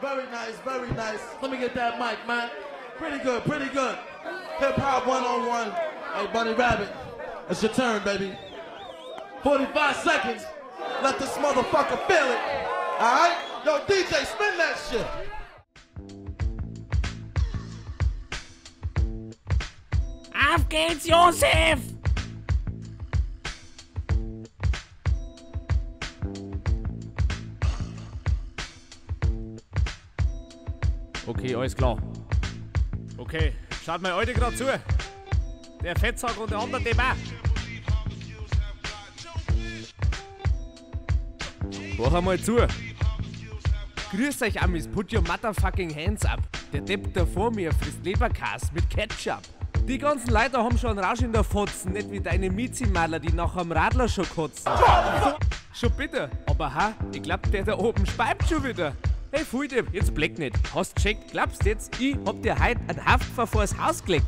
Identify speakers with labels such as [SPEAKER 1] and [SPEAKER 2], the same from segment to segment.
[SPEAKER 1] Very nice, very nice. Let me get that mic, man. Pretty good, pretty good. Hip-hop one-on-one. Hey, Bunny Rabbit, it's your turn, baby. 45 seconds. Let this motherfucker feel it. All right? Yo, DJ, spin that shit.
[SPEAKER 2] Auf geht's, Josef!
[SPEAKER 3] Okay, alles klar. Okay, schaut mal heute gerade zu. Der Fettsack und der andere dem auch. Mach einmal zu. Grüß euch, Amis, put your motherfucking hands up. Der Depp da vor mir frisst Leberkas mit Ketchup. Die ganzen Leute haben schon Rausch in der Fotzen, nicht wie deine Miezi-Maler, die nach am Radler schon kotzen. Schon bitte, aber ha, ich glaub, der da oben speibt schon wieder. Hey Fuldepp, jetzt blick nicht. Hast gecheckt, glaubst jetzt, ich hab dir heute einen Haftpfeffer vors Haus gelegt?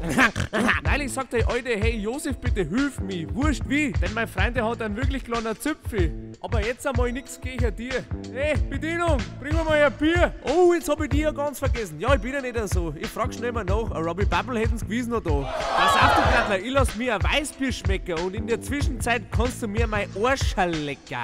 [SPEAKER 3] Neulich sagt der Alte, hey Josef, bitte hilf mir, wurscht wie, denn mein Freund, der hat einen wirklich kleinen Zipfel. Aber jetzt einmal nix gegen dir. Hey, Bedienung, bring mir mal ein Bier. Oh, jetzt hab ich dich ja ganz vergessen. Ja, ich bin ja nicht so. Ich frag schnell mal nach, ein Robbie Bubble hätten's gewiesen noch da. Pass auf, du Blattler, ich lass mir ein Weißbier schmecken und in der Zwischenzeit kannst du mir mein Arschal lecken.